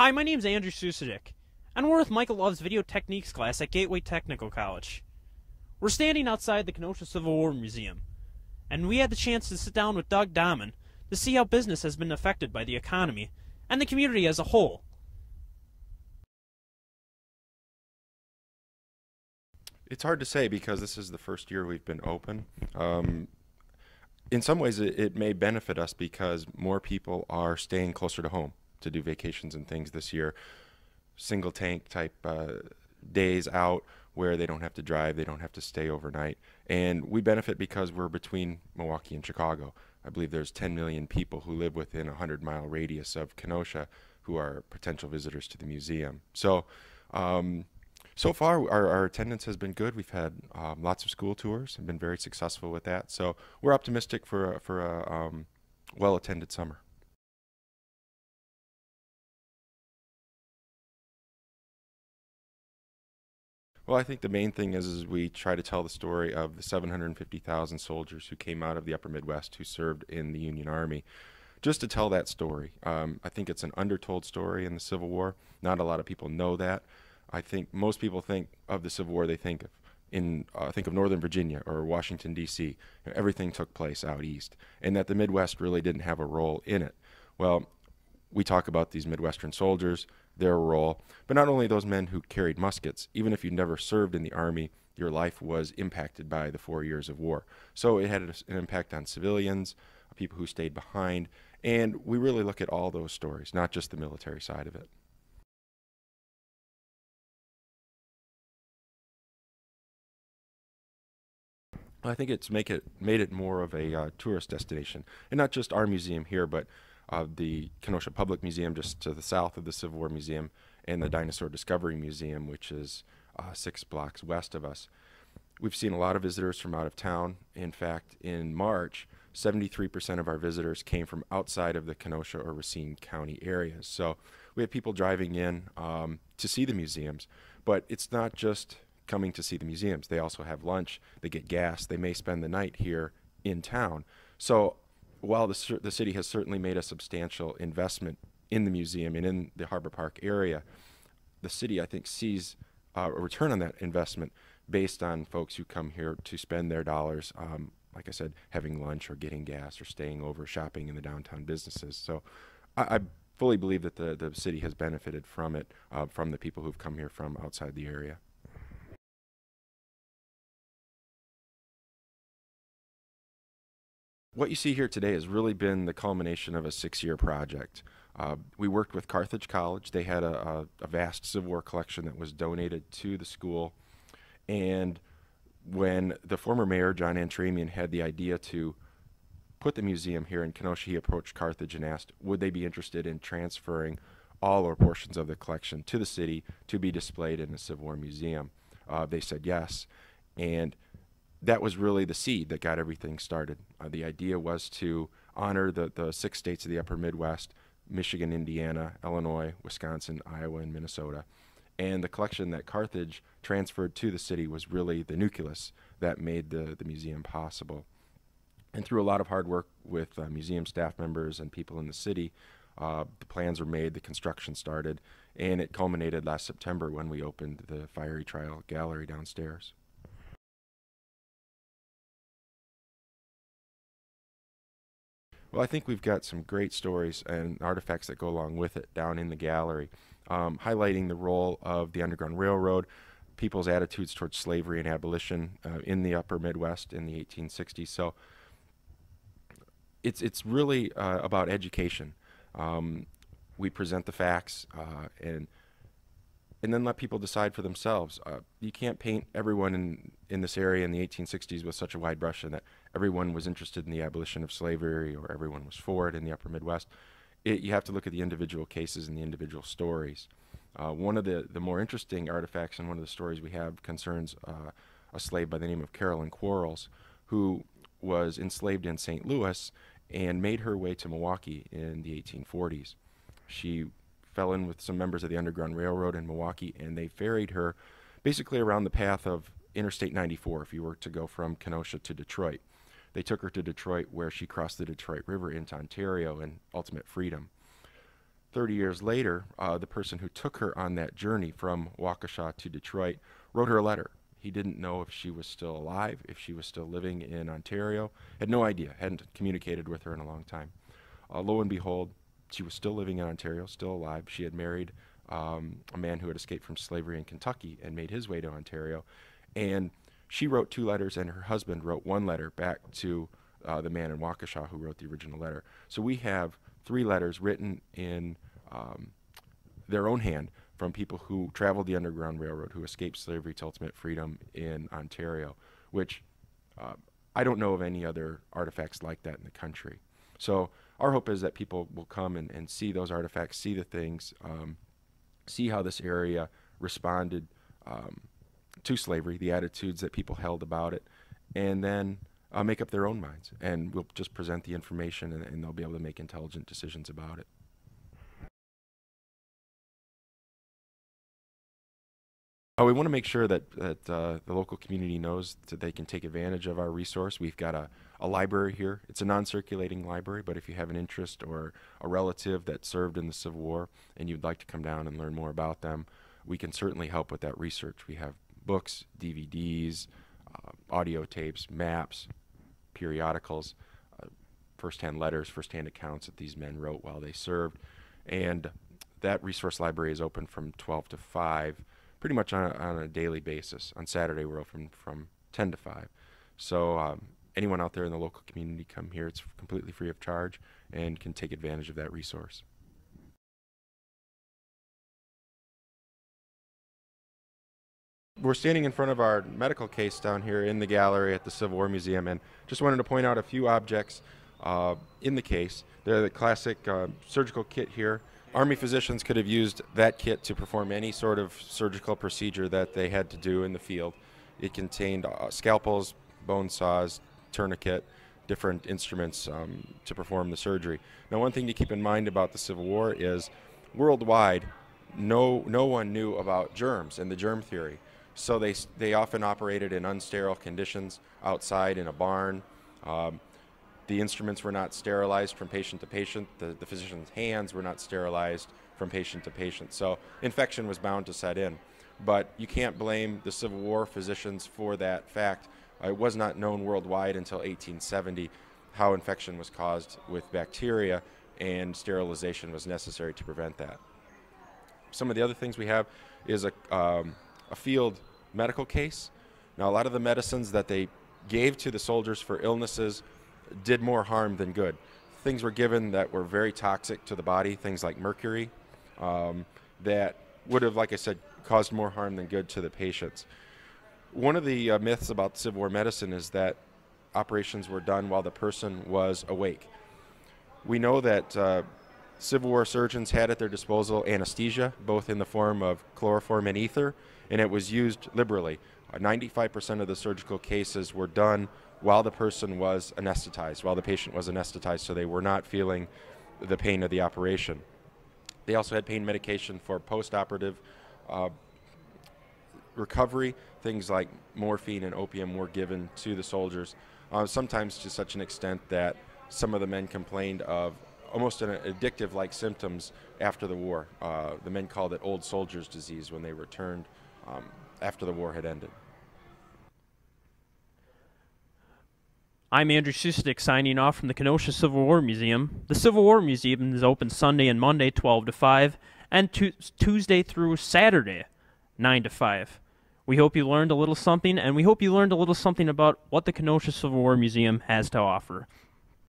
Hi, my name's Andrew Susadic, and we're with Michael Love's Video Techniques class at Gateway Technical College. We're standing outside the Kenosha Civil War Museum, and we had the chance to sit down with Doug Dammann to see how business has been affected by the economy and the community as a whole. It's hard to say because this is the first year we've been open. In some ways, it may benefit us because more people are staying closer to home to do vacations and things this year. Single tank type days out where they don't have to drive, they don't have to stay overnight. And we benefit because we're between Milwaukee and Chicago. I believe there's 10 million people who live within a 100-mile radius of Kenosha who are potential visitors to the museum. So so far, our attendance has been good. We've had lots of school tours and been very successful with that. So we're optimistic for a well-attended summer. Well, I think the main thing is we try to tell the story of the 750,000 soldiers who came out of the upper Midwest who served in the Union Army. Just to tell that story. I think it's an undertold story in the Civil War. Not a lot of people know that. I think most people think of the Civil War, they think of Northern Virginia or Washington, D.C. Everything took place out east, and that the Midwest really didn't have a role in it. Well, we talk about these Midwestern soldiers, their role, but not only those men who carried muskets. Even if you never served in the Army, your life was impacted by the 4 years of war. So it had an impact on civilians, people who stayed behind, and we really look at all those stories, not just the military side of it. I think it's made it more of a tourist destination, and not just our museum here, but the Kenosha Public Museum just to the south of the Civil War Museum, and the Dinosaur Discovery Museum, which is 6 blocks west of us. We've seen a lot of visitors from out of town. In fact, in March, 73% of our visitors came from outside of the Kenosha or Racine County areas. So we have people driving in to see the museums, but it's not just coming to see the museums. They also have lunch, they get gas, they may spend the night here in town. So while the city has certainly made a substantial investment in the museum and in the Harbor Park area, the city, I think, sees a return on that investment based on folks who come here to spend their dollars, like I said, having lunch or getting gas or staying over, shopping in the downtown businesses. So I fully believe that the city has benefited from it, from the people who've come here from outside the area. What you see here today has really been the culmination of a 6-year project. We worked with Carthage College. They had a vast Civil War collection that was donated to the school. And when the former mayor, John Antramian, had the idea to put the museum here in Kenosha, he approached Carthage and asked, would they be interested in transferring all or portions of the collection to the city to be displayed in the Civil War Museum? They said yes. And that was really the seed that got everything started. The idea was to honor the 6 states of the upper Midwest, Michigan, Indiana, Illinois, Wisconsin, Iowa, and Minnesota. And the collection that Carthage transferred to the city was really the nucleus that made the museum possible. And through a lot of hard work with museum staff members and people in the city, the plans were made, the construction started, and it culminated last September when we opened the Fiery Trial Gallery downstairs. Well, I think we've got some great stories and artifacts that go along with it down in the gallery, highlighting the role of the Underground Railroad, people's attitudes towards slavery and abolition in the upper Midwest in the 1860s. So it's really about education. We present the facts and then let people decide for themselves. You can't paint everyone in this area in the 1860s with such a wide brush and that everyone was interested in the abolition of slavery or everyone was for it in the upper Midwest. You have to look at the individual cases and the individual stories. One of the more interesting artifacts and one of the stories we have concerns a slave by the name of Carolyn Quarles, who was enslaved in St. Louis and made her way to Milwaukee in the 1840s. She fell in with some members of the Underground Railroad in Milwaukee, and they ferried her basically around the path of Interstate 94 if you were to go from Kenosha to Detroit. They took her to Detroit, where she crossed the Detroit River into Ontario and ultimate freedom. 30 years later, the person who took her on that journey from Waukesha to Detroit wrote her a letter. He didn't know if she was still alive, if she was still living in Ontario. Had no idea, hadn't communicated with her in a long time. Lo and behold, she was still living in Ontario, still alive. She had married a man who had escaped from slavery in Kentucky and made his way to Ontario. And she wrote 2 letters, and her husband wrote 1 letter back to the man in Waukesha who wrote the original letter. So we have 3 letters written in their own hand from people who traveled the Underground Railroad, who escaped slavery to ultimate freedom in Ontario, which I don't know of any other artifacts like that in the country. So our hope is that people will come and see those artifacts, see the things, see how this area responded to slavery, the attitudes that people held about it, and then make up their own minds. And we'll just present the information, and they'll be able to make intelligent decisions about it. We want to make sure that the local community knows that they can take advantage of our resource. We've got a library here. It's a non-circulating library, but if you have an interest or a relative that served in the Civil War and you'd like to come down and learn more about them, we can certainly help with that research. We have books, DVDs, audio tapes, maps, periodicals, first-hand letters, first-hand accounts that these men wrote while they served. And that resource library is open from 12 to 5, pretty much on a daily basis. On Saturday, we're open from 10 to 5. So anyone out there in the local community, come here. It's completely free of charge and can take advantage of that resource. We're standing in front of our medical case down here in the gallery at the Civil War Museum, and just wanted to point out a few objects in the case. They're the classic surgical kit here. Army physicians could have used that kit to perform any sort of surgical procedure that they had to do in the field. It contained scalpels, bone saws, tourniquet, different instruments to perform the surgery. Now, one thing to keep in mind about the Civil War is worldwide, no one knew about germs and the germ theory. So they often operated in unsterile conditions outside in a barn. The instruments were not sterilized from patient to patient. The physician's hands were not sterilized from patient to patient. So infection was bound to set in. But you can't blame the Civil War physicians for that fact. It was not known worldwide until 1870 how infection was caused with bacteria, and sterilization was necessary to prevent that. Some of the other things we have is a field medical case. Now, a lot of the medicines that they gave to the soldiers for illnesses did more harm than good. Things were given that were very toxic to the body, things like mercury, that would have, like I said, caused more harm than good to the patients. One of the myths about Civil War medicine is that operations were done while the person was awake. We know that Civil War surgeons had at their disposal anesthesia, both in the form of chloroform and ether, and it was used liberally. 95% of the surgical cases were done while the person was anesthetized, while the patient was anesthetized, so they were not feeling the pain of the operation. They also had pain medication for post-operative recovery. Things like morphine and opium were given to the soldiers, sometimes to such an extent that some of the men complained of almost an addictive-like symptoms after the war. The men called it old soldier's disease when they returned after the war had ended. I'm Andrew Sustik signing off from the Kenosha Civil War Museum. The Civil War Museum is open Sunday and Monday 12 to 5 and Tuesday through Saturday 9 to 5. We hope you learned a little something, and we hope you learned a little something about what the Kenosha Civil War Museum has to offer.